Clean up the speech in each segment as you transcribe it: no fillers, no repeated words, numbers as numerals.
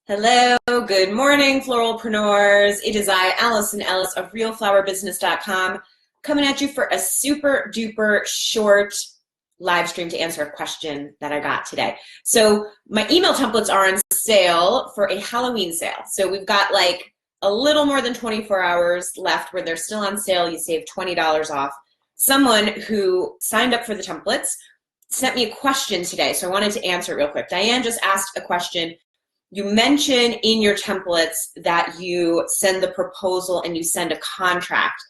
Hello, good morning, floralpreneurs. It is I, Alison Ellis of realflowerbusiness.com, coming at you for a super duper short live stream to answer a question that I got today. So my email templates are on sale for a Halloween sale. So we've got like a little more than 24 hours left where they're still on sale. You save $20 off. Someone who signed up for the templates sent me a question today, so I wanted to answer it real quick. Diane just asked a question. You mention in your templates that you send the proposal and you send a contract.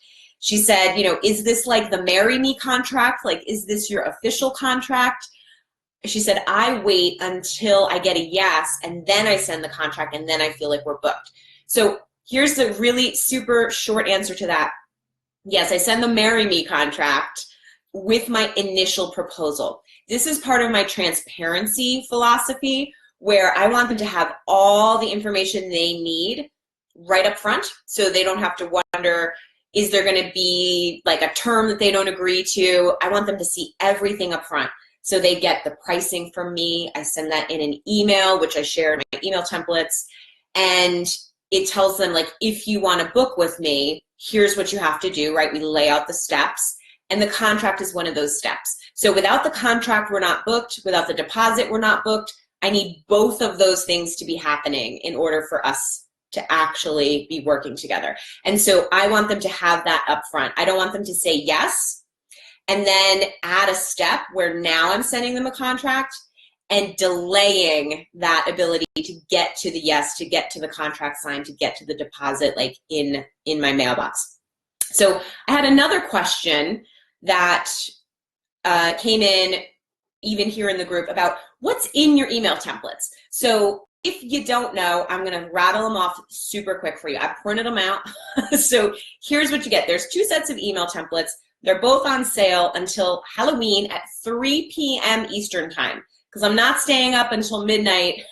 She said, is this like the marry me contract? Like, is this your official contract? She said, I wait until I get a yes, and then I send the contract, and then I feel like we're booked. So here's the really super short answer to that. Yes, I send the marry me contract with my initial proposal. This is part of my transparency philosophy, where I want them to have all the information they need right up front, so they don't have to wonder, is there going to be like a term that they don't agree to? I want them to see everything up front. So they get the pricing from me. I send that in an email, which I share in my email templates. And it tells them, like, if you want to book with me, here's what you have to do, right? We lay out the steps. And the contract is one of those steps. So without the contract, we're not booked. Without the deposit, we're not booked. I need both of those things to be happening in order for us to actually be working together. And so I want them to have that up front. I don't want them to say yes and then add a step where now I'm sending them a contract and delaying that ability to get to the yes, to get to the contract signed, to get to the deposit, like in my mailbox. So I had another question that came in even here in the group about what's in your email templates. So if you don't know, I'm gonna rattle them off super quick for you. I printed them out. So here's what you get. There's 2 sets of email templates. They're both on sale until Halloween at 3 p.m. Eastern time, because I'm not staying up until midnight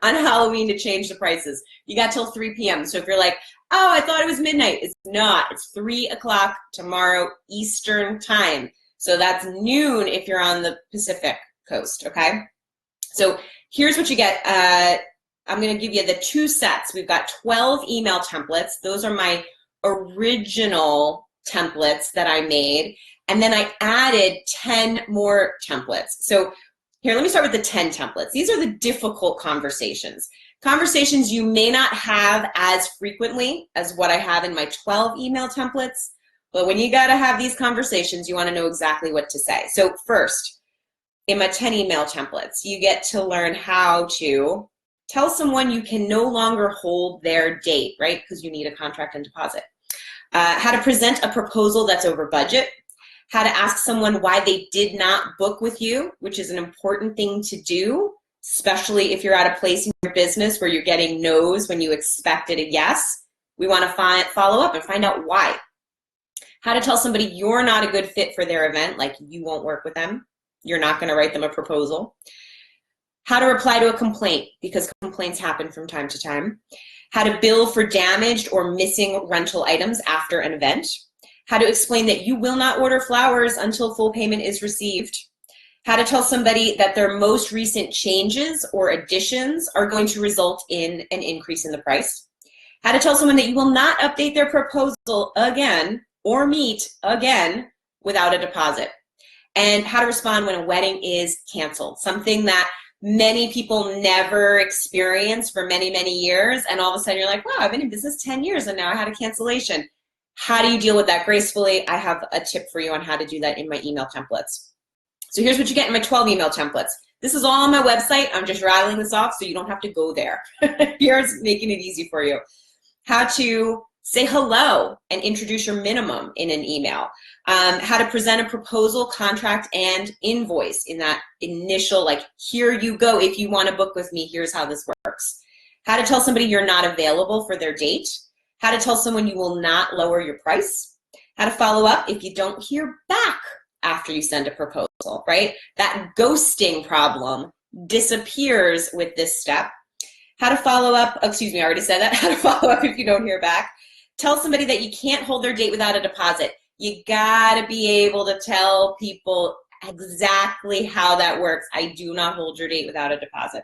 on Halloween to change the prices. You got till 3 p.m. So if you're like, oh, I thought it was midnight, it's not. It's 3 o'clock tomorrow Eastern time. So that's noon if you're on the Pacific coast, okay? So here's what you get. I'm gonna give you the 2 sets. We've got 12 email templates. Those are my original templates that I made. And then I added 10 more templates. So here, let me start with the 10 templates. These are the difficult conversations. Conversations you may not have as frequently as what I have in my 12 email templates. But when you gotta have these conversations, you wanna know exactly what to say. So first, in my 10 email templates, you get to learn how to tell someone you can no longer hold their date, right? Because you need a contract and deposit. How to present a proposal that's over budget. How to ask someone why they did not book with you, which is an important thing to do, especially if you're at a place in your business where you're getting no's when you expected a yes. We wanna follow up and find out why. How to tell somebody you're not a good fit for their event, like you won't work with them. You're not gonna write them a proposal. How to reply to a complaint, because complaints happen from time to time. How to bill for damaged or missing rental items after an event. How to explain that you will not order flowers until full payment is received. How to tell somebody that their most recent changes or additions are going to result in an increase in the price. How to tell someone that you will not update their proposal again or meet again without a deposit. And how to respond when a wedding is canceled, something that many people never experience for many, many years. And all of a sudden you're like, wow, I've been in business 10 years and now I had a cancellation. How do you deal with that gracefully? I have a tip for you on how to do that in my email templates. So here's what you get in my 12 email templates. This is all on my website. I'm just rattling this off so you don't have to go there. Here's making it easy for you. How to say hello and introduce your minimum in an email. How to present a proposal, contract, and invoice in that initial, like, here you go. If you want to book with me, here's how this works. How to tell somebody you're not available for their date. How to tell someone you will not lower your price. How to follow up if you don't hear back after you send a proposal, right? That ghosting problem disappears with this step. How to follow up, excuse me, I already said that. How to follow up if you don't hear back. Tell somebody that you can't hold their date without a deposit. You gotta be able to tell people exactly how that works. I do not hold your date without a deposit.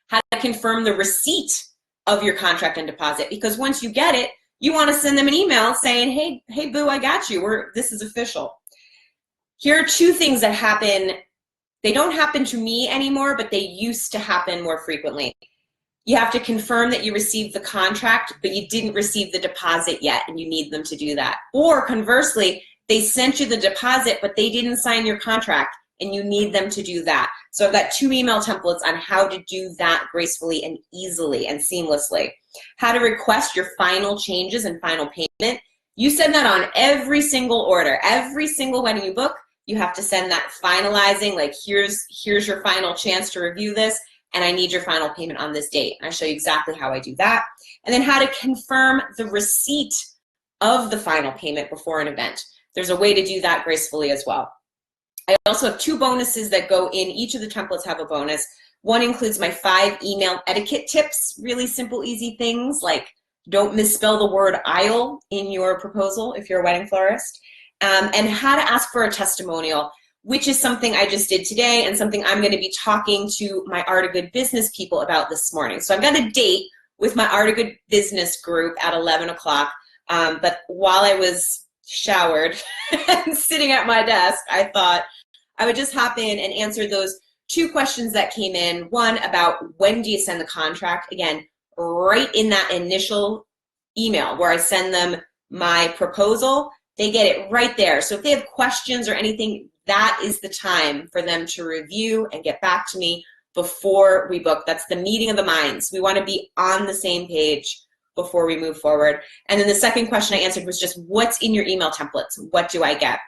How to confirm the receipt of your contract and deposit, because once you get it, you want to send them an email saying, hey boo, I got you. This is official. Here are two things that happen. They don't happen to me anymore, but they used to happen more frequently. You have to confirm that you received the contract, but you didn't receive the deposit yet, and you need them to do that. Or conversely, they sent you the deposit, but they didn't sign your contract, and you need them to do that. So I've got 2 email templates on how to do that gracefully and easily and seamlessly. How to request your final changes and final payment. You send that on every single order. Every single wedding you book, you have to send that finalizing, like here's your final chance to review this, and I need your final payment on this date. And I show you exactly how I do that. And then how to confirm the receipt of the final payment before an event. There's a way to do that gracefully as well. I also have 2 bonuses that go in. Each of the templates have a bonus. One includes my 5 email etiquette tips, really simple, easy things like don't misspell the word aisle in your proposal if you're a wedding florist, and how to ask for a testimonial, which is something I just did today and something I'm going to be talking to my Art of Good Business people about this morning. So I've got a date with my Art of Good Business group at 11 o'clock, but while I was showered and sitting at my desk, I thought I would just hop in and answer those 2 questions that came in. One about when do you send the contract? Again, right in that initial email where I send them my proposal, they get it right there. So if they have questions or anything, that is the time for them to review and get back to me before we book. That's the meeting of the minds. We want to be on the same page before we move forward. And then the second question I answered was just what's in your email templates? What do I get?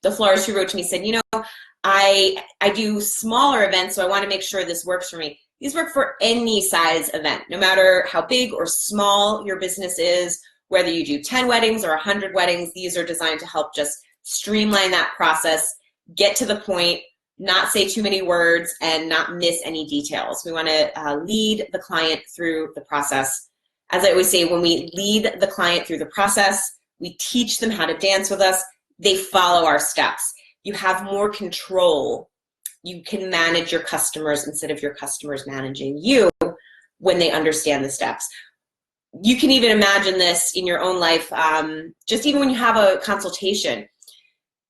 The florist who wrote to me said, you know, I do smaller events, so I want to make sure this works for me. These work for any size event, no matter how big or small your business is, whether you do 10 weddings or 100 weddings. These are designed to help just streamline that process, get to the point, not say too many words, and not miss any details. We want to lead the client through the process. As I always say, when we lead the client through the process, we teach them how to dance with us, they follow our steps. You have more control. You can manage your customers instead of your customers managing you when they understand the steps. You can even imagine this in your own life, just even when you have a consultation.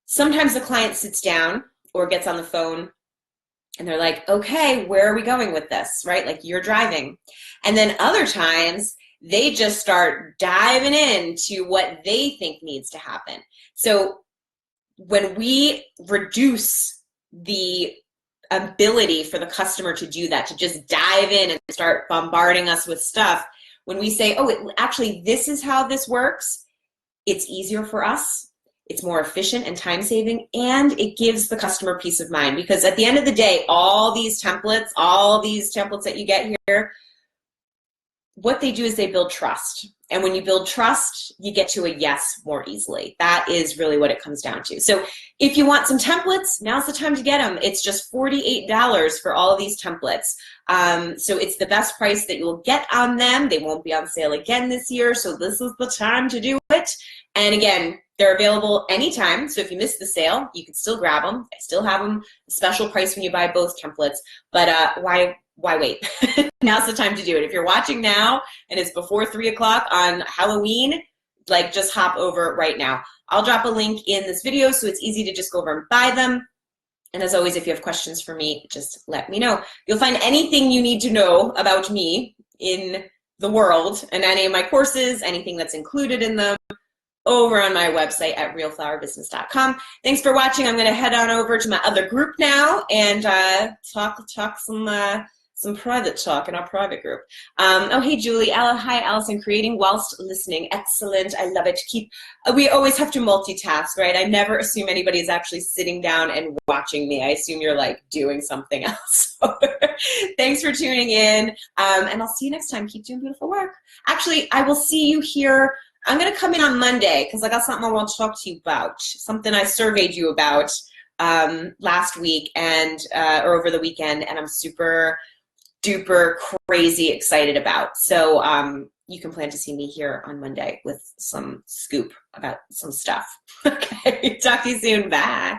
Sometimes the client sits down or gets on the phone and they're like, okay, where are we going with this, right? Like you're driving. And then other times they just start diving into what they think needs to happen. So when we reduce the ability for the customer to do that, to just dive in and start bombarding us with stuff, when we say, oh, actually, this is how this works, it's easier for us, it's more efficient and time-saving, and it gives the customer peace of mind. Because at the end of the day, all these templates that you get here, what they do is they build trust. And when you build trust, you get to a yes more easily. That is really what it comes down to. So if you want some templates, now's the time to get them. It's just $48 for all of these templates. So it's the best price that you'll get on them. They won't be on sale again this year, so this is the time to do it. And again, they're available anytime. So if you miss the sale, you can still grab them. I still have them a special price when you buy both templates. But why wait? Now's the time to do it. If you're watching now and it's before 3 o'clock on Halloween, like just hop over right now. I'll drop a link in this video so it's easy to just go over and buy them. And as always, if you have questions for me, just let me know. You'll find anything you need to know about me in the world and any of my courses, anything that's included in them, over on my website at realflowerbusiness.com. Thanks for watching. I'm going to head on over to my other group now and talk some private talk in our private group. Oh, hey, Julie. Hi, Alison. Creating whilst listening. Excellent. I love it. We always have to multitask, right? I never assume anybody's actually sitting down and watching me. I assume you're like doing something else. So, thanks for tuning in. And I'll see you next time. Keep doing beautiful work. Actually, I will see you here. I'm going to come in on Monday because I got something I want to talk to you about, something I surveyed you about last week and or over the weekend, and I'm super duper crazy excited about. So you can plan to see me here on Monday with some scoop about some stuff. Okay, talk to you soon. Bye.